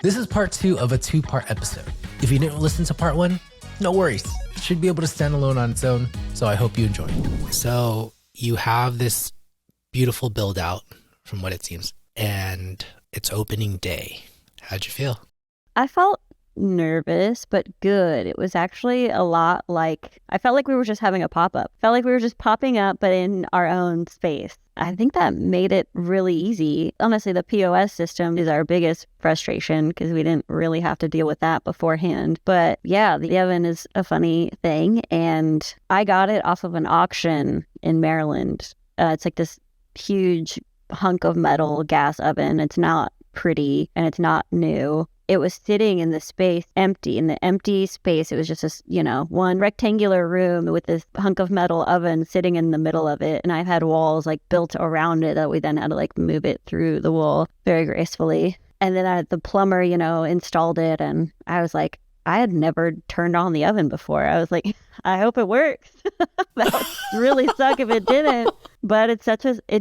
This is part 2 of a 2-part episode. If you didn't listen to part 1, no worries. It should be able to stand alone on its own, so I hope you enjoy. So you have this beautiful build out from what it seems, and it's opening day. How'd you feel? I felt nervous, but good. It was actually a lot like, I felt like we were just having a pop-up. Felt like we were just popping up, but in our own space. I think that made it really easy. Honestly, the POS system is our biggest frustration because we didn't really have to deal with that beforehand. But yeah, the oven is a funny thing. And I got it off of an auction in Maryland. It's like this huge hunk of metal gas oven. It's not pretty and it's not new. It was sitting in the space empty. In the empty space, it was just this, one rectangular room with this hunk of metal oven sitting in the middle of it. And I've had walls like built around it that we then had to like move it through the wall very gracefully. And then the plumber, installed it. And I was like, I had never turned on the oven before. I was like, I hope it works. That would really suck if it didn't. But it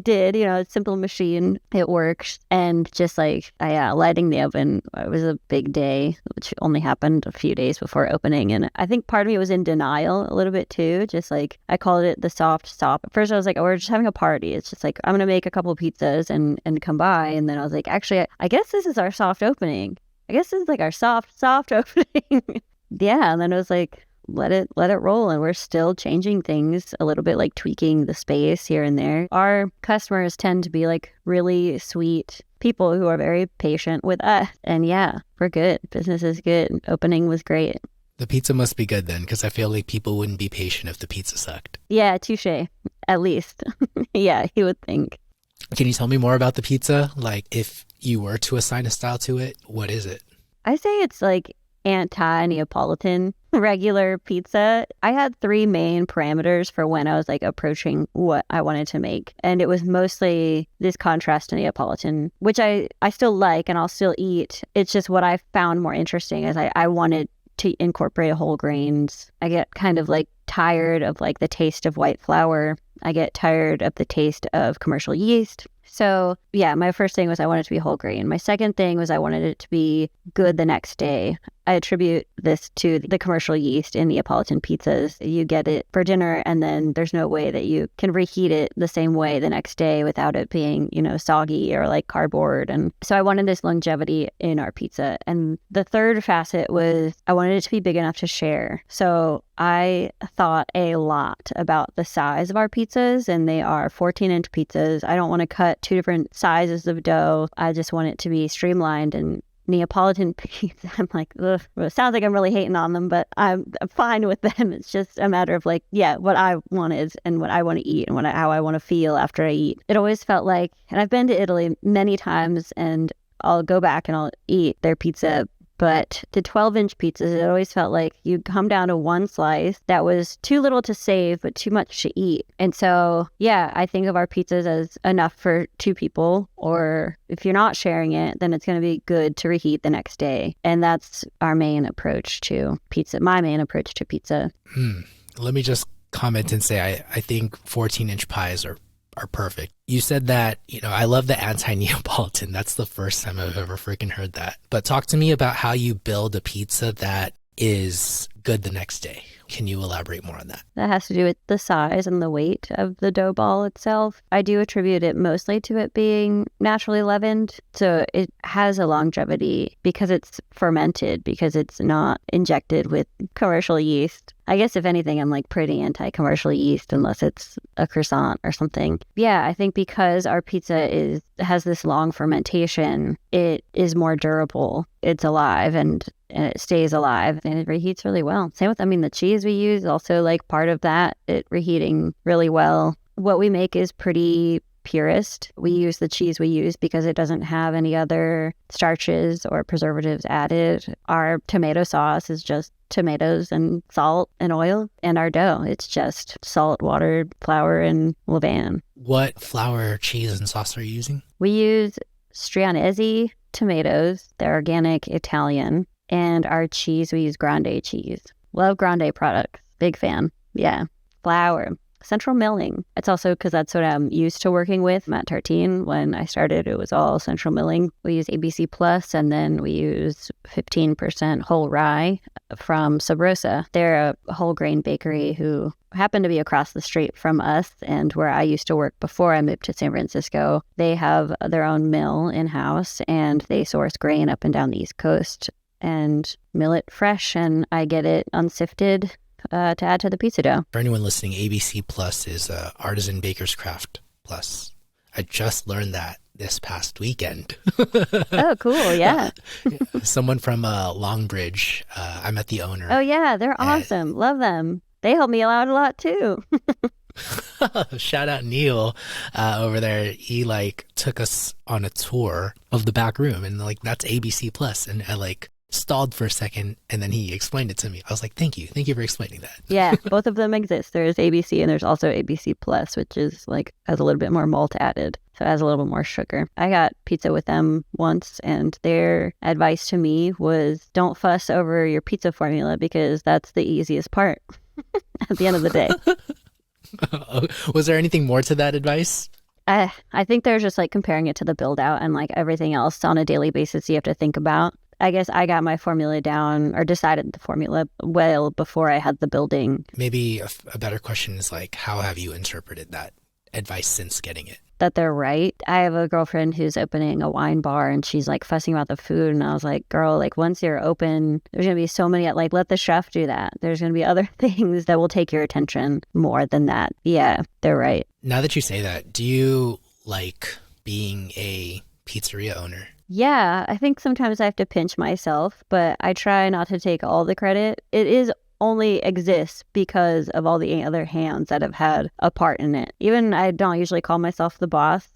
did, it's a simple machine. It works. And just like, lighting the oven, it was a big day, which only happened a few days before opening. And I think part of me was in denial a little bit too. Just like, I called it the soft stop. At first I was like, oh, we're just having a party. It's just like, I'm going to make a couple of pizzas and come by. And then I was like, actually, I guess this is our soft opening. I guess this is like our soft opening. Yeah. And then it was like, let it roll. And we're still changing things a little bit, like tweaking the space here and there. Our customers tend to be like really sweet people who are very patient with us. And yeah, we're good. Business is good. Opening was great. The pizza must be good then, because I feel like people wouldn't be patient if the pizza sucked. Yeah, touche. At least. Yeah, you would think. Can you tell me more about the pizza? Like, if you were to assign a style to it, what is it? I say it's like anti-Neapolitan regular pizza. I had 3 main parameters for when I was like approaching what I wanted to make. And it was mostly this contrast to Neapolitan, which I still like and I'll still eat. It's just what I found more interesting is I wanted to incorporate whole grains. I get kind of like tired of like the taste of white flour. I get tired of the taste of commercial yeast. So yeah, my first thing was I wanted it to be whole grain. My second thing was I wanted it to be good the next day. I attribute this to the commercial yeast in Neapolitan pizzas. You get it for dinner and then there's no way that you can reheat it the same way the next day without it being, soggy or like cardboard. And so I wanted this longevity in our pizza. And the third facet was I wanted it to be big enough to share. So I thought a lot about the size of our pizzas, and they are 14-inch pizzas. I don't want to cut 2 different sizes of dough. I just want it to be streamlined. And Neapolitan pizza, I'm like, ugh, it sounds like I'm really hating on them, but I'm fine with them. It's just a matter of like, yeah, what I wanted and what I want to eat and how I want to feel after I eat. It always felt like, and I've been to Italy many times and I'll go back and I'll eat their pizza. But the 12-inch pizzas, it always felt like you'd come down to one slice that was too little to save, but too much to eat. And so, yeah, I think of our pizzas as enough for 2 people. Or if you're not sharing it, then it's going to be good to reheat the next day. And that's our main approach to pizza, my main approach to pizza. Let me just comment and say I think 14-inch pies are perfect. You said that, I love the anti-Neapolitan. That's the first time I've ever freaking heard that. But talk to me about how you build a pizza that is good the next day. Can you elaborate more on that? That has to do with the size and the weight of the dough ball itself. I do attribute it mostly to it being naturally leavened. So it has a longevity because it's fermented, because it's not injected with commercial yeast. I guess if anything, I'm like pretty anti-commercial yeast unless it's a croissant or something. Yeah, I think because our pizza has this long fermentation, it is more durable. It's alive and it stays alive and it reheats really well. Same with, the cheese we use, also like part of that, it reheating really well. What we make is pretty purist. We use the cheese we use because it doesn't have any other starches or preservatives added. Our tomato sauce is just tomatoes and salt and oil, and our dough, it's just salt, water, flour, and levain. What flour, cheese, and sauce are you using? We use Strianese tomatoes. They're organic Italian. And our cheese, we use Grande cheese. Love Grande products. Big fan. Yeah. Flour, central milling. It's also because that's what I'm used to working with. At Tartine, when I started, it was all central milling. We use ABC Plus, and then we use 15% whole rye from Sub Rosa. They're a whole grain bakery who happen to be across the street from us and where I used to work before I moved to San Francisco. They have their own mill in-house, and they source grain up and down the East Coast and mill it fresh, and I get it unsifted to add to the pizza dough. For anyone listening, ABC Plus is Artisan Baker's Craft Plus. I just learned that this past weekend. Oh, cool. Yeah. Someone from Longbridge, I met the owner. Oh, yeah. They're awesome. Love them. They help me out a lot too. Shout out Neil over there. He took us on a tour of the back room, and that's ABC Plus. And I stalled for a second, and then he explained it to me. I was like, thank you for explaining that. Yeah, both of them exist. There's ABC and there's also ABC Plus, which is has a little bit more malt added, so it has a little bit more sugar. I got pizza with them once, and their advice to me was don't fuss over your pizza formula because that's the easiest part at the end of the day. Was there anything more to that advice? I think they're just comparing it to the build out and everything else on a daily basis you have to think about. I guess I got my formula down or decided the formula well before I had the building. Maybe a better question is how have you interpreted that advice since getting it? That they're right. I have a girlfriend who's opening a wine bar, and she's fussing about the food. And I was like, girl, once you're open, there's going to be so many, let the chef do that. There's going to be other things that will take your attention more than that. Yeah, they're right. Now that you say that, do you like being a pizzeria owner? Yeah, I think sometimes I have to pinch myself, but I try not to take all the credit. It is only exists because of all the other hands that have had a part in it. Even I don't usually call myself the boss.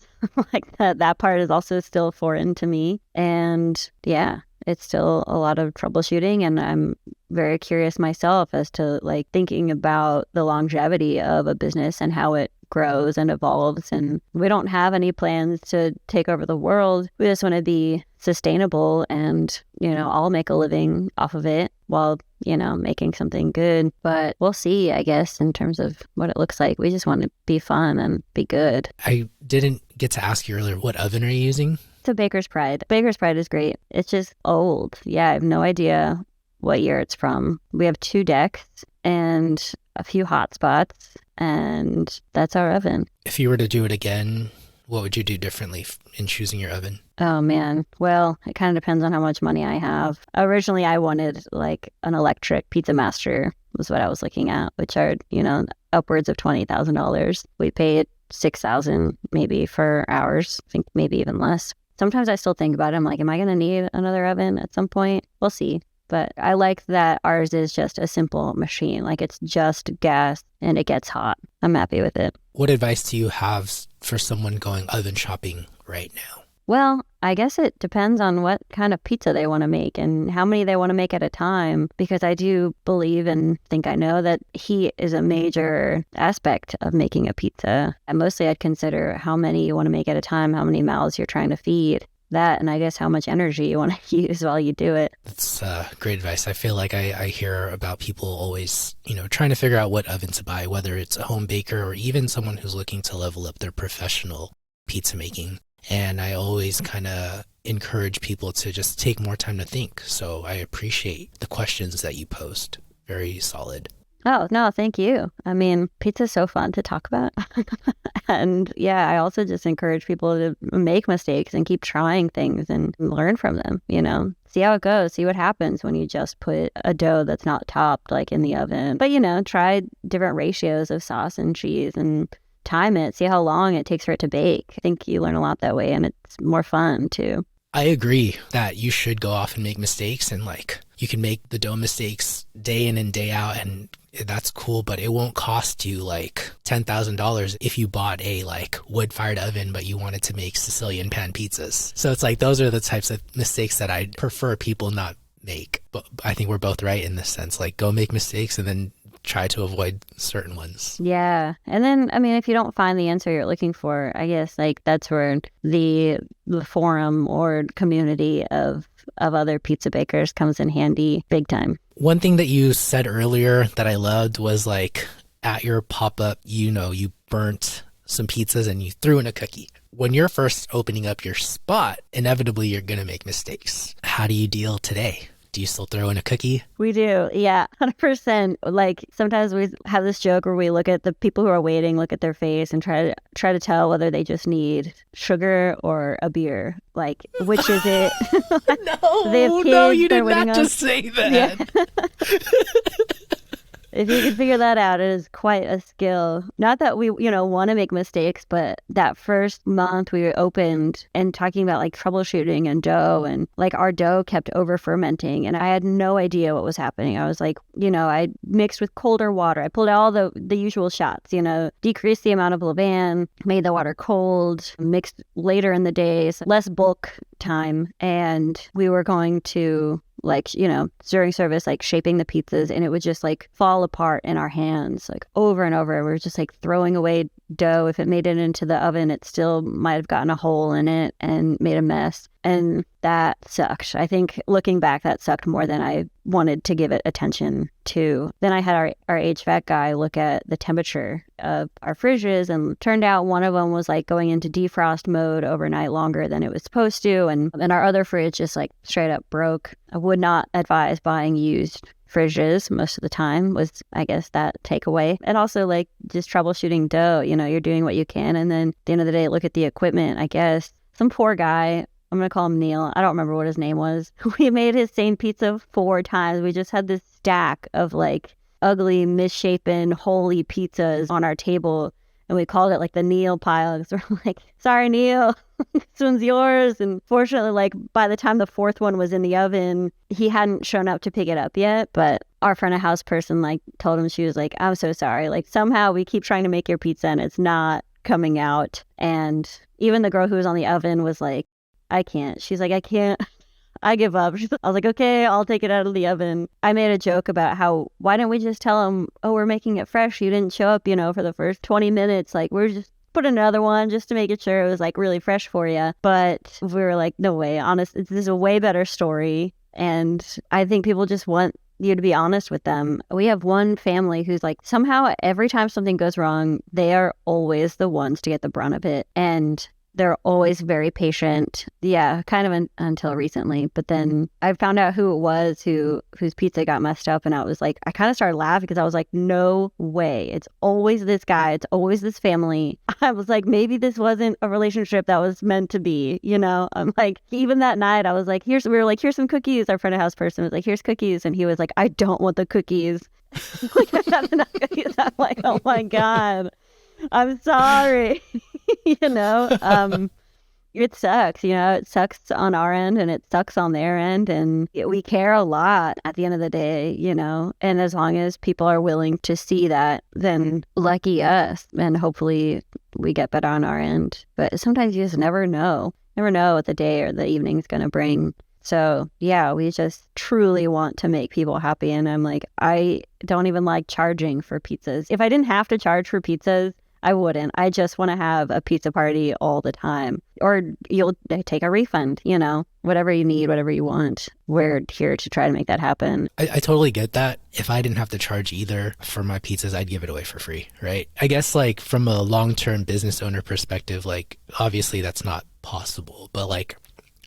That part is also still foreign to me. And yeah, it's still a lot of troubleshooting, and I'm very curious myself as to thinking about the longevity of a business and how it grows and evolves. And we don't have any plans to take over the world. We just want to be sustainable and, I'll make a living off of it while, making something good. But we'll see, I guess, in terms of what it looks like. We just want to be fun and be good. I didn't get to ask you earlier, what oven are you using? It's a Baker's Pride. Baker's Pride is great. It's just old. Yeah, I have no idea what year it's from. We have 2 decks and a few hot spots, and that's our oven. If you were to do it again, what would you do differently in choosing your oven? Oh, man. Well, it kind of depends on how much money I have. Originally, I wanted an electric Pizza Master was what I was looking at, which are, upwards of $20,000. We paid $6,000 maybe for ours. I think maybe even less. Sometimes I still think about it. I'm like, am I going to need another oven at some point? We'll see. But I like that ours is just a simple machine. It's just gas and it gets hot. I'm happy with it. What advice do you have for someone going oven shopping right now? Well, I guess it depends on what kind of pizza they want to make and how many they want to make at a time, because I do believe and think I know that heat is a major aspect of making a pizza. And mostly I'd consider how many you want to make at a time, how many mouths you're trying to feed. That, and I guess how much energy you want to use while you do it. That's great advice. I feel like I hear about people always, trying to figure out what oven to buy, whether it's a home baker or even someone who's looking to level up their professional pizza making. And I always kind of encourage people to just take more time to think. So I appreciate the questions that you post. Very solid. Oh, no, thank you. I mean, pizza's so fun to talk about. And yeah, I also just encourage people to make mistakes and keep trying things and learn from them, see how it goes, see what happens when you just put a dough that's not topped in the oven. But, try different ratios of sauce and cheese and time it, see how long it takes for it to bake. I think you learn a lot that way, and it's more fun too. I agree that you should go off and make mistakes, and you can make the dough mistakes day in and day out, and that's cool, but it won't cost you $10,000 if you bought a wood-fired oven but you wanted to make Sicilian pan pizzas. So it's those are the types of mistakes that I'd prefer people not make. But I think we're both right in this sense. Go make mistakes and then try to avoid certain ones. Yeah. And then, I mean, if you don't find the answer you're looking for, I guess that's where the forum or community of other pizza bakers comes in handy big time. One thing that you said earlier that I loved was at your pop-up, you burnt some pizzas and you threw in a cookie. When you're first opening up your spot, inevitably you're going to make mistakes. How do you deal today? Do you still throw in a cookie? We do. Yeah, 100%. Like sometimes we have this joke where we look at the people who are waiting, look at their face and try to tell whether they just need sugar or a beer. Like, which is it? They have kids No, you they're did waiting not on. just say that. Yeah. If you can figure that out, it is quite a skill. Not that we, want to make mistakes, but that first month we opened and talking about like troubleshooting and dough, and like our dough kept over fermenting and I had no idea what was happening. I was like, I mixed with colder water. I pulled out all the usual shots, decreased the amount of levain, made the water cold, mixed later in the day, so less bulk time. And we were going to during service, like shaping the pizzas, and it would just like fall apart in our hands, like over and over. We were just like throwing away dough. If it made it into the oven, it still might have gotten a hole in it and made a mess. And that sucked. I think looking back, that sucked more than I wanted to give it attention to. Then I had our HVAC guy look at the temperature of our fridges, and turned out one of them was like going into defrost mode overnight longer than it was supposed to. And our other fridge just like straight up broke. I would not advise buying used fridges most of the time, was I guess that takeaway. And also like just troubleshooting dough, you're doing what you can. And then at the end of the day, look at the equipment. I guess some poor guy, I'm going to call him Neil. I don't remember what his name was. We made his same pizza 4 times. We just had this stack of like ugly, misshapen, holy pizzas on our table. And we called it like the Neil pile. So we're like, sorry, Neil, this one's yours. And fortunately, like by the time the 4th one was in the oven, he hadn't shown up to pick it up yet. But our front of house person like told him, she was like, I'm so sorry. Like somehow we keep trying to make your pizza and it's not coming out. And even the girl who was on the oven was like, I can't. She's like, I can't. I give up. I was like, okay, I'll take it out of the oven. I made a joke about how, why don't we just tell them, oh, we're making it fresh. You didn't show up, for the first 20 minutes. Like, we're just put another one just to make it sure it was like really fresh for you. But we were like, no way. Honest, this is a way better story. And I think people just want you to be honest with them. We have one family who's like, somehow every time something goes wrong, they are always the ones to get the brunt of it. And they're always very patient. Yeah, kind of until recently. But then I found out who it was whose pizza got messed up. And I was like, I kind of started laughing because I was like, no way. It's always this guy. It's always this family. I was like, maybe this wasn't a relationship that was meant to be, I'm like, even that night, I was like, we were like, here's some cookies. Our front of house person was like, here's cookies. And he was like, I don't want the cookies. Like, I got enough cookies. I'm like, oh my God, I'm sorry. It sucks, it sucks on our end and it sucks on their end. And we care a lot at the end of the day, and as long as people are willing to see that, then lucky us. And hopefully we get better on our end. But sometimes you just never know what the day or the evening is going to bring. So yeah, we just truly want to make people happy. And I'm like, I don't even like charging for pizzas. If I didn't have to charge for pizzas, I wouldn't. I just want to have a pizza party all the time. Or you'll take a refund, whatever you need, whatever you want. We're here to try to make that happen. I totally get that. If I didn't have to charge either for my pizzas, I'd give it away for free, right? I guess like from a long-term business owner perspective, like obviously that's not possible, but like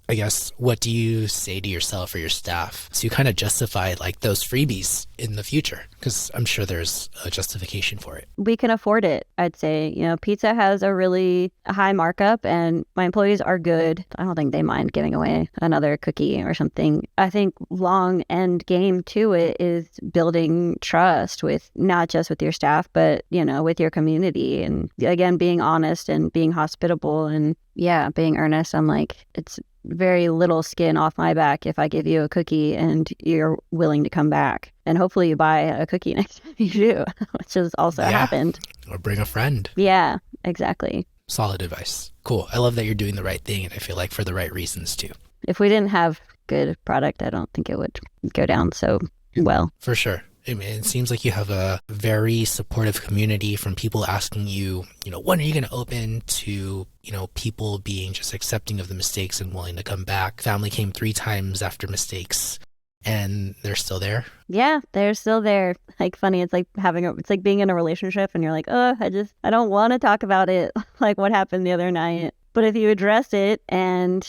I guess, what do you say to yourself or your staff so you kind of justify like those freebies in the future? Because I'm sure there's a justification for it. We can afford it, I'd say. Pizza has a really high markup and my employees are good. I don't think they mind giving away another cookie or something. I think long end game to it is building trust with not just with your staff, but, with your community. And again, being honest and being hospitable and being earnest. I'm like, it's very little skin off my back if I give you a cookie and you're willing to come back. And hopefully you buy a cookie next time you do, which has also happened. Or bring a friend. Yeah, exactly. Solid advice. Cool. I love that you're doing the right thing, and I feel like for the right reasons too. If we didn't have good product, I don't think it would go down so well. For sure. I mean, it seems like you have a very supportive community, from people asking you, when are you going to open, to, people being just accepting of the mistakes and willing to come back. Family came 3 times after mistakes. and they're still there? Yeah, they're still there. Like funny, it's like it's like being in a relationship and you're like, oh, I don't want to talk about it, like what happened the other night. But if you address it and,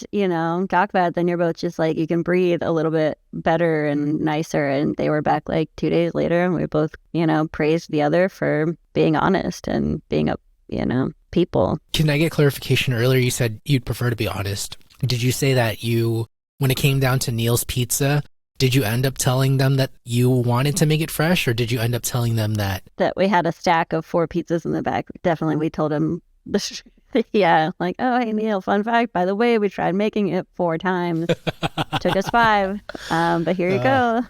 talk about it, then you're both just like, you can breathe a little bit better and nicer. And they were back like 2 days later and we both, praised the other for being honest and being people. Can I get clarification? Earlier you said you'd prefer to be honest. Did you say that when it came down to Neil's Pizza, did you end up telling them that you wanted to make it fresh, or did you end up telling them that we had a stack of 4 pizzas in the back? Definitely, we told him yeah, like, oh, hey, Neil, fun fact, by the way, we tried making it 4 times. Took us 5, but here you go.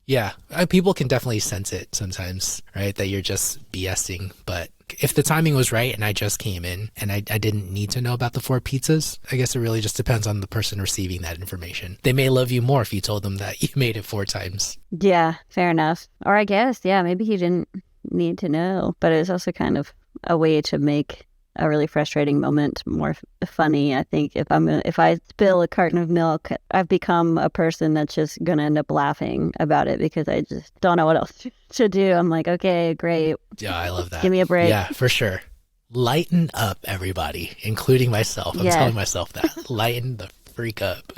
Yeah, people can definitely sense it sometimes, right? That you're just BSing. But if the timing was right and I just came in and I didn't need to know about the 4 pizzas, I guess it really just depends on the person receiving that information. They may love you more if you told them that you made it 4 times. Yeah, fair enough. Or I guess, yeah, maybe he didn't need to know, but it was also kind of a way to make a really frustrating moment more funny. I think if I spill a carton of milk, I've become a person that's just gonna end up laughing about it because I just don't know what else to do. I'm like, okay, great. Yeah, I love that. Give me a break. Yeah, for sure. Lighten up, everybody, including myself. I'm telling myself that. Lighten the freak up.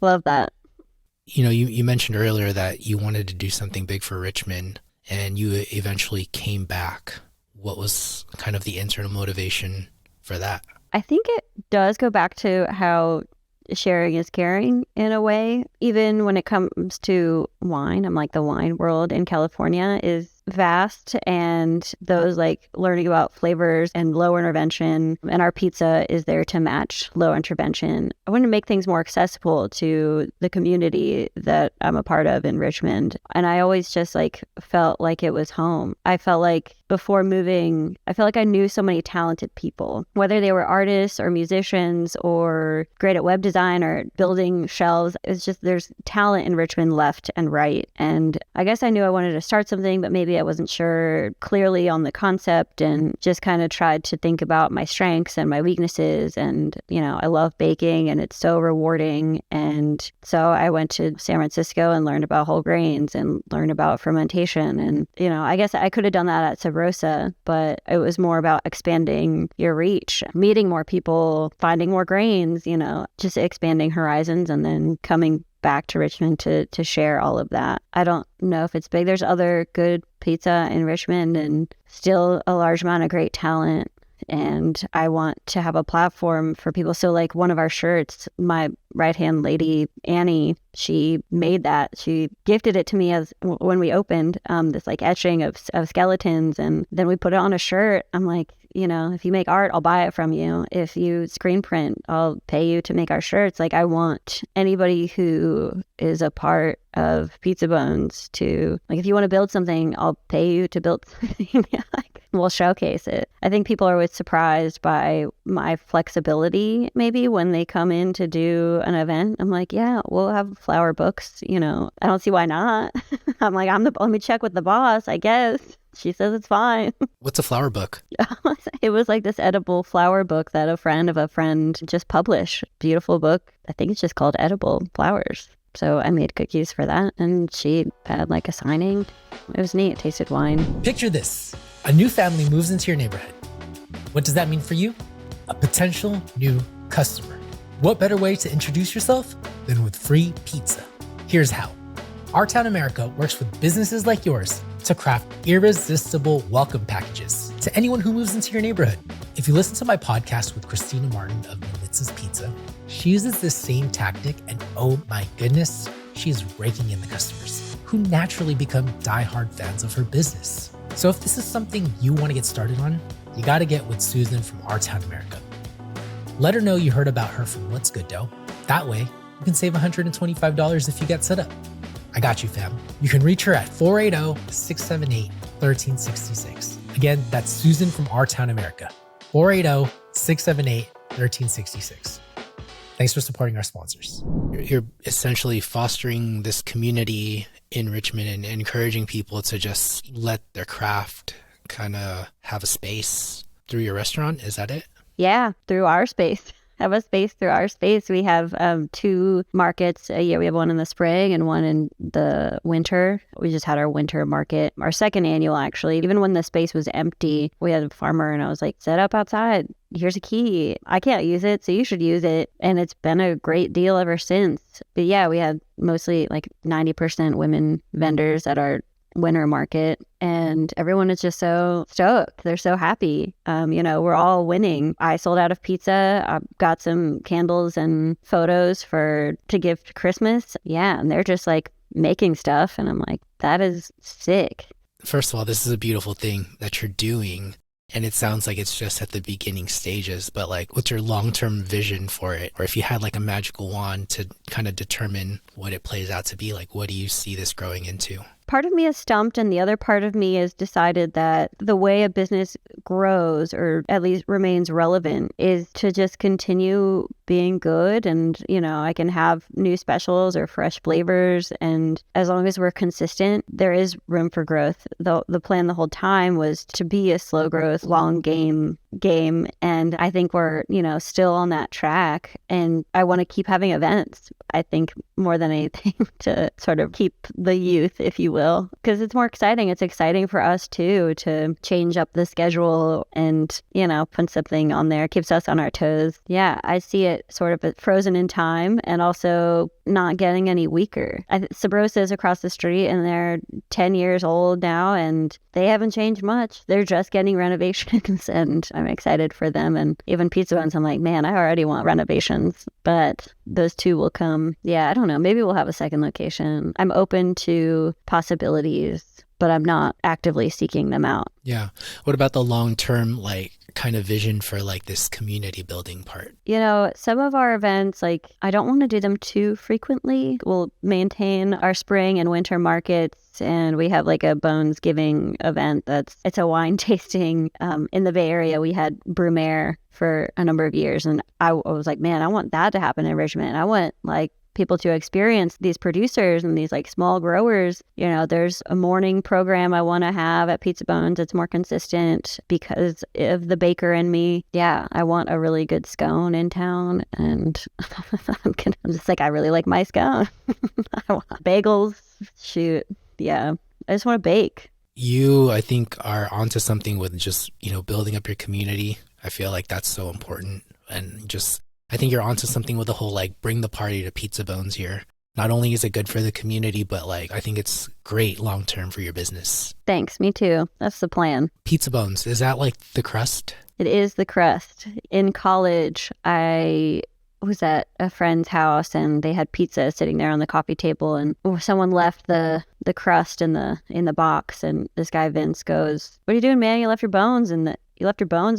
Love that. You mentioned earlier that you wanted to do something big for Richmond and you eventually came back. What was kind of the internal motivation for that? I think it does go back to how sharing is caring in a way. Even when it comes to wine, I'm like, the wine world in California is vast, and those like learning about flavors and low intervention, and our pizza is there to match low intervention. I want to make things more accessible to the community that I'm a part of in Richmond, and I always just like felt like it was home. I felt like before moving, I felt like I knew so many talented people, whether they were artists or musicians or great at web design or building shelves. It's just there's talent in Richmond left and right, and I guess I knew I wanted to start something, but maybe I wasn't sure clearly on the concept, and just kind of tried to think about my strengths and my weaknesses. And, I love baking and it's so rewarding. And so I went to San Francisco and learned about whole grains and learned about fermentation. And, I guess I could have done that at Sub Rosa, but it was more about expanding your reach, meeting more people, finding more grains, just expanding horizons, and then coming back to Richmond to share all of that. I don't know if it's big. There's other good pizza in Richmond and still a large amount of great talent. And I want to have a platform for people. So like one of our shirts, my right-hand lady, Annie, she made that. She gifted it to me as when we opened, this like etching of skeletons. And then we put it on a shirt. I'm like, if you make art, I'll buy it from you. If you screen print, I'll pay you to make our shirts. Like, I want anybody who is a part of Pizza Bones to, like, if you want to build something, I'll pay you to build something. Like, we'll showcase it. I think people are always surprised by my flexibility, maybe when they come in to do an event. I'm like, yeah, we'll have flower books. I don't see why not. I'm like, let me check with the boss, I guess. She says it's fine. What's a flower book? It was like this edible flower book that a friend of a friend just published. Beautiful book. I think it's just called Edible Flowers. So I made cookies for that, and she had like a signing. It was neat. It tasted wine. Picture this. A new family moves into your neighborhood. What does that mean for you? A potential new customer. What better way to introduce yourself than with free pizza? Here's how. Our Town America works with businesses like yours to craft irresistible welcome packages to anyone who moves into your neighborhood. If you listen to my podcast with Christina Martin of Melitza's Pizza, she uses this same tactic, and oh my goodness, she's raking in the customers who naturally become diehard fans of her business. So if this is something you want to get started on, you got to get with Susan from Our Town America. Let her know you heard about her from What's Good Dough. That way, you can save $125 if you get set up. I got you, fam. You can reach her at 480-678-1366. Again, that's Susan from Our Town America. 480-678-1366. Thanks for supporting our sponsors. You're essentially fostering this community in Richmond and encouraging people to just let their craft kind of have a space through your restaurant. Is that it? Yeah, through our space. have a space through our space. We have 2 markets a year. We have one in the spring and one in the winter. We just had our winter market, our second annual actually. Even when the space was empty, we had a farmer and I was like, set up outside. Here's a key. I can't use it, so you should use it. And it's been a great deal ever since. But yeah, we had mostly like 90% women vendors at our winter market, and everyone is just so stoked. They're so happy. We're all winning. I sold out of pizza. I got some candles and photos to give to Christmas. Yeah, and they're just like making stuff, and I'm like, that is sick. First of all, this is a beautiful thing that you're doing. And it sounds like it's just at the beginning stages, but like, what's your long-term vision for it? Or if you had like a magical wand to kind of determine what it plays out to be, like, what do you see this growing into? Part of me is stumped, and the other part of me has decided that the way a business grows, or at least remains relevant, is to just continue being good. And, I can have new specials or fresh flavors. And as long as we're consistent, there is room for growth. The plan the whole time was to be a slow growth, long game. And I think we're, still on that track. And I want to keep having events, I think, more than anything, to sort of keep the youth, if you will, because it's more exciting. It's exciting for us too, to change up the schedule and, put something on there, keeps us on our toes. Yeah, I see it sort of frozen in time and also not getting any weaker. Sabrosa's across the street and they're 10 years old now and they haven't changed much. They're just getting renovations and I'm excited for them. And even Pizza Ones, I'm like, man, I already want renovations, but those 2 will come. Yeah, I don't know. Maybe we'll have a second location. I'm open to possibilities, but I'm not actively seeking them out. Yeah. What about the long-term, kind of vision for this community building part? Some of our events, I don't want to do them too frequently. We'll maintain our spring and winter markets, and we have a Bones Giving event it's a wine tasting. In the Bay Area, we had Brumaire for a number of years, and I was like, man, I want that to happen in Richmond. I want people to experience these producers and these small growers. There's a morning program I want to have at Pizza Bones. It's more consistent because of the baker in me. Yeah, I want a really good scone in town, and I'm just I really like my scone. I want bagels. Shoot. Yeah, I just want to bake. You, I think, are onto something with just, building up your community. I feel like that's so important. And I think you're onto something with the whole, bring the party to Pizza Bones here. Not only is it good for the community, but I think it's great long-term for your business. Thanks, me too. That's the plan. Pizza Bones, is that the crust? It is the crust. In college, I was at a friend's house and they had pizza sitting there on the coffee table, and someone left the crust in the box, and this guy Vince goes, "What are you doing, man? You left your bones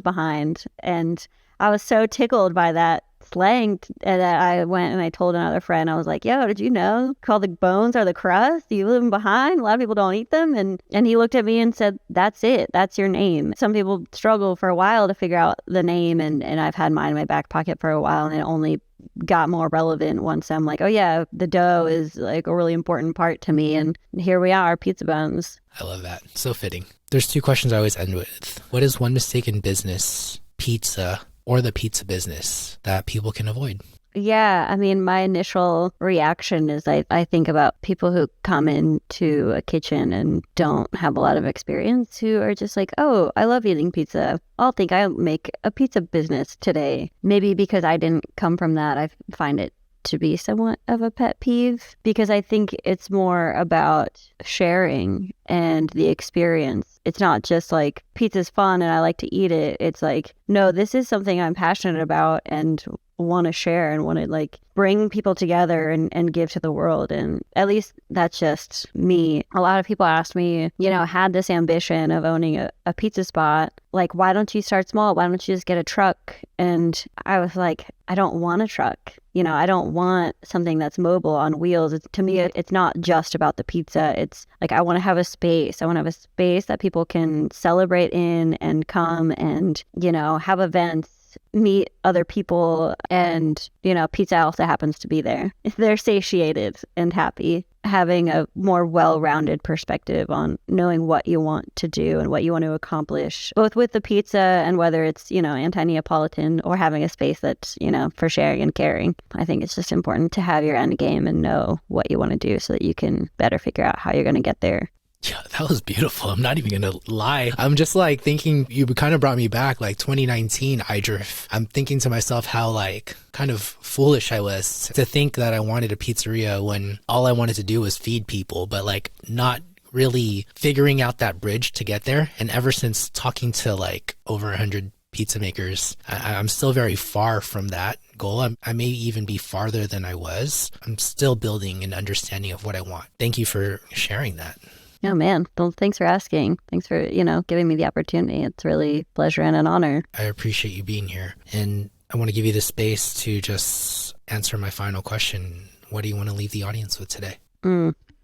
behind." And I was so tickled by that slang that I went and I told another friend. I was like, "Yo, did you know called the bones are the crust? You leave them behind. A lot of people don't eat them." And he looked at me and said, "That's it. That's your name." Some people struggle for a while to figure out the name, and I've had mine in my back pocket for a while, and it only got more relevant once I'm like, oh yeah, the dough is a really important part to me, and here we are, Pizza Bones. I love that. So fitting. There's 2 questions I always end with. What is one mistake in business, pizza, or the pizza business that people can avoid? Yeah, I mean, my initial reaction is I think about people who come into a kitchen and don't have a lot of experience, who are just like, oh, I love eating pizza. I'll think I'll make a pizza business today. Maybe because I didn't come from that, I find it to be somewhat of a pet peeve, because I think it's more about sharing and the experience. It's not just pizza's fun and I like to eat it. It's no, this is something I'm passionate about and want to share and want to bring people together and give to the world. And at least that's just me. A lot of people ask me, had this ambition of owning a pizza spot. Why don't you start small? Why don't you just get a truck? And I was like, I don't want a truck. I don't want something that's mobile on wheels. To me, it's not just about the pizza. It's I want to have a space. I want to have a space that people can celebrate in and come and, have events, meet other people, and pizza also happens to be there. They're satiated and happy. having a more well-rounded perspective on knowing what you want to do and what you want to accomplish, both with the pizza and whether it's, anti-Neapolitan or having a space that's, for sharing and caring. I think it's just important to have your end game and know what you want to do so that you can better figure out how you're going to get there. Yeah, that was beautiful. I'm not even going to lie. I'm just like thinking, you kind of brought me back like 2019 iDrift. I'm thinking to myself how like kind of foolish I was to think that I wanted a pizzeria when all I wanted to do was feed people, but like not really figuring out that bridge to get there. And ever since talking to like over 100 pizza makers, I'm still very far from that goal. I may even be farther than I was. I'm still building an understanding of what I want. Thank you for sharing that. Oh, man. Well, thanks for asking. Thanks for, giving me the opportunity. It's really a pleasure and an honor. I appreciate you being here. And I want to give you the space to just answer my final question. What do you want to leave the audience with today?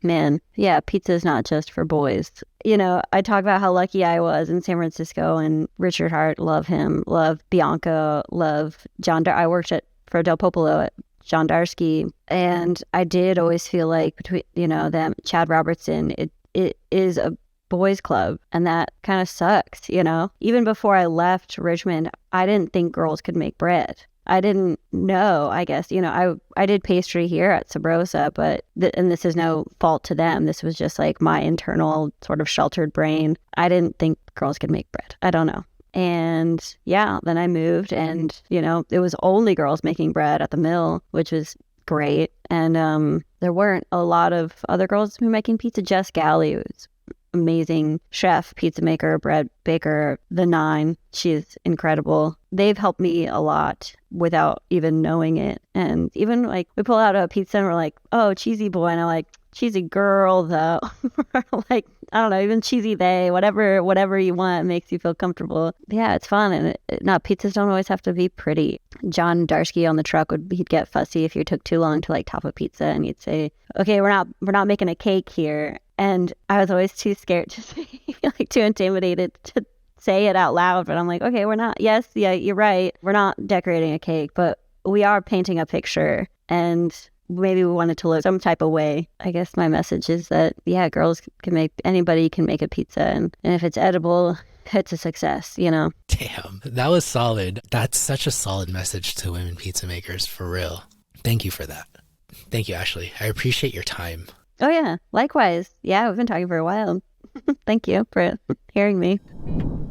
Man, yeah, pizza is not just for boys. I talk about how lucky I was in San Francisco, and Richard Hart, love him, love Bianca, love John. I worked for Del Popolo at John Darsky, and I did always feel like between, them, Chad Robertson, it is a boys club, and that kind of sucks, Even before I left Richmond, I didn't think girls could make bread. I didn't know, I guess, I did pastry here at Sabrosa, but, and this is no fault to them. This was just like my internal sort of sheltered brain. I didn't think girls could make bread. I don't know. And yeah, then I moved and, it was only girls making bread at the mill, which was great. And there weren't a lot of other girls who were making pizza. Jess Galley was amazing chef, pizza maker, bread baker, the nine. She's incredible. They've helped me a lot without even knowing it. And even like we pull out a pizza and we're like, oh, cheesy boy. And I'm like, cheesy girl though. Like, I don't know, even cheesy they, whatever you want makes you feel comfortable. Yeah, it's fun. And pizzas don't always have to be pretty. John Darsky on the truck he'd get fussy if you took too long to like top a pizza, and he'd say, okay, we're not making a cake here. And I was always too scared to say, like too intimidated to say it out loud. But I'm like, okay, we're not, yes, yeah, you're right. We're not decorating a cake, but we are painting a picture. And maybe we want it to look some type of way. I guess my message is that, yeah, anybody can make a pizza. And if it's edible, it's a success, Damn, that was solid. That's such a solid message to women pizza makers, for real. Thank you for that. Thank you, Ashley. I appreciate your time. Oh, yeah. Likewise. Yeah, we've been talking for a while. Thank you for hearing me.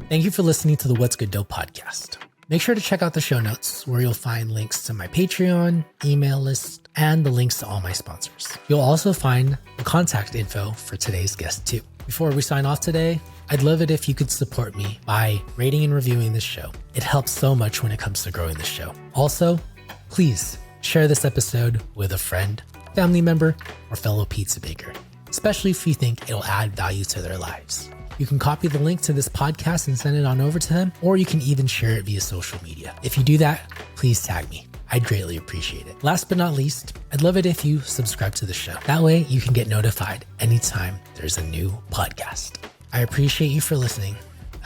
Thank you for listening to the What's Good Dough podcast. Make sure to check out the show notes where you'll find links to my Patreon, email list, and the links to all my sponsors. You'll also find the contact info for today's guest too. Before we sign off today, I'd love it if you could support me by rating and reviewing this show. It helps so much when it comes to growing the show. Also, please share this episode with a friend, family member, or fellow pizza baker, especially if you think it'll add value to their lives. You can copy the link to this podcast and send it on over to them, or you can even share it via social media. If you do that, please tag me. I'd greatly appreciate it. Last but not least, I'd love it if you subscribe to the show. That way you can get notified anytime there's a new podcast. I appreciate you for listening.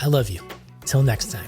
I love you. Till next time.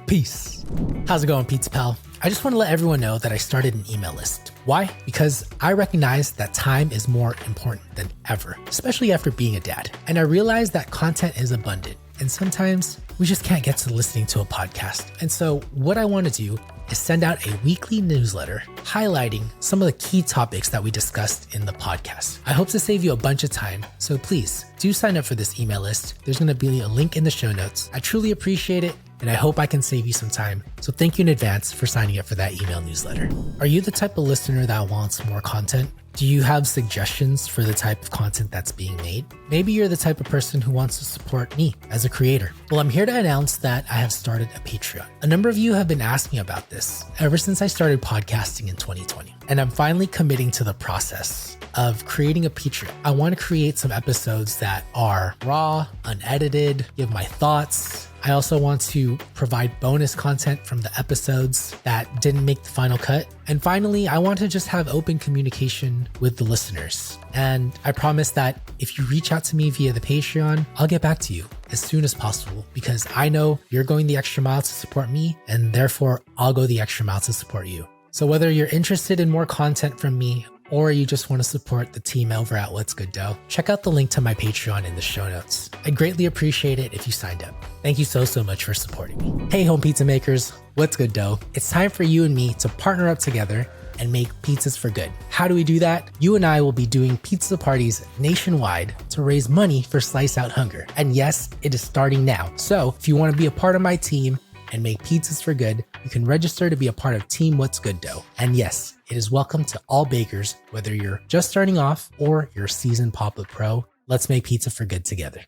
Peace. How's it going, Pizza Pal? I just want to let everyone know that I started an email list. Why? Because I recognize that time is more important than ever, especially after being a dad. And I realize that content is abundant, and sometimes we just can't get to listening to a podcast. And so what I want to do is send out a weekly newsletter highlighting some of the key topics that we discussed in the podcast. I hope to save you a bunch of time, so please do sign up for this email list. There's going to be a link in the show notes. I truly appreciate it, and I hope I can save you some time. So thank you in advance for signing up for that email newsletter. Are you the type of listener that wants more content? Do you have suggestions for the type of content that's being made? Maybe you're the type of person who wants to support me as a creator. Well, I'm here to announce that I have started a Patreon. A number of you have been asking about this ever since I started podcasting in 2020. And I'm finally committing to the process of creating a Patreon. I want to create some episodes that are raw, unedited, give my thoughts. I also want to provide bonus content from the episodes that didn't make the final cut. And finally, I want to just have open communication with the listeners. And I promise that if you reach out to me via the Patreon, I'll get back to you as soon as possible, because I know you're going the extra mile to support me, and therefore I'll go the extra mile to support you. So whether you're interested in more content from me or you just want to support the team over at What's Good Dough, check out the link to my Patreon in the show notes. I'd greatly appreciate it if you signed up. Thank you so much for supporting me. Hey, home pizza makers, what's good dough? It's time for you and me to partner up together and make pizzas for good. How do we do that? You and I will be doing pizza parties nationwide to raise money for Slice Out Hunger. And yes, it is starting now. So if you want to be a part of my team and make pizzas for good, you can register to be a part of Team What's Good Dough. And yes, it is welcome to all bakers, whether you're just starting off or you're a seasoned Pop Up Pro. Let's make pizza for good together.